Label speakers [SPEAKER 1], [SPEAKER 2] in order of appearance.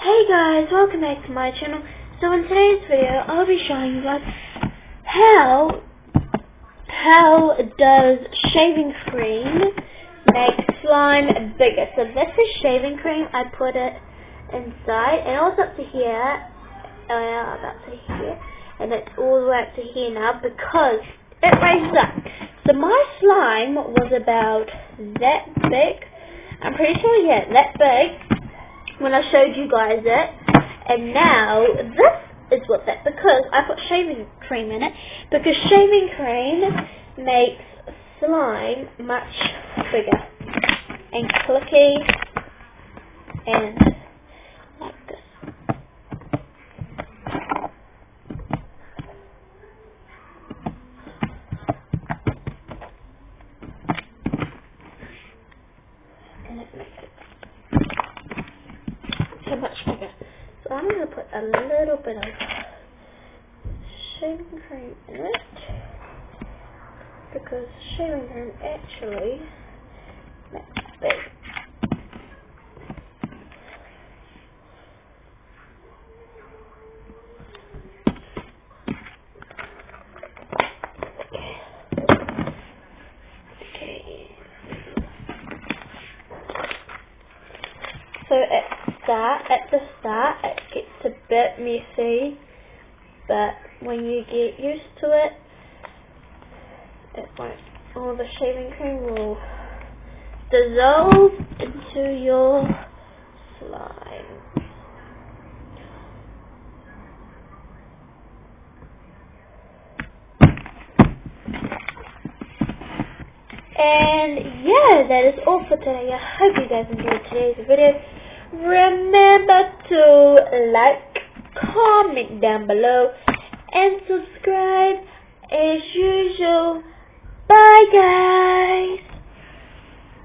[SPEAKER 1] Hey guys, welcome back to my channel. So in today's video, I'll be showing you guys how does shaving cream make slime bigger. So this is shaving cream. I put it inside, and it was up to here, about to here, and it's all the way up to here now because it raises up. So my slime was about that big. I'm pretty sure, yeah, that big when I showed you guys it, and now this is what that, because I put shaving cream in it, because shaving cream makes slime much bigger and clicky and like this. And it makes it so much bigger. So I'm going to put a little bit of shaving cream in it, because shaving cream actually makes it big. So at the start it gets a bit messy, but when you get used to it, all the shaving cream will dissolve into your slime. And yeah, that is all for today. I hope you guys enjoyed today's video. Remember to like, comment down below, and subscribe as usual. Bye guys!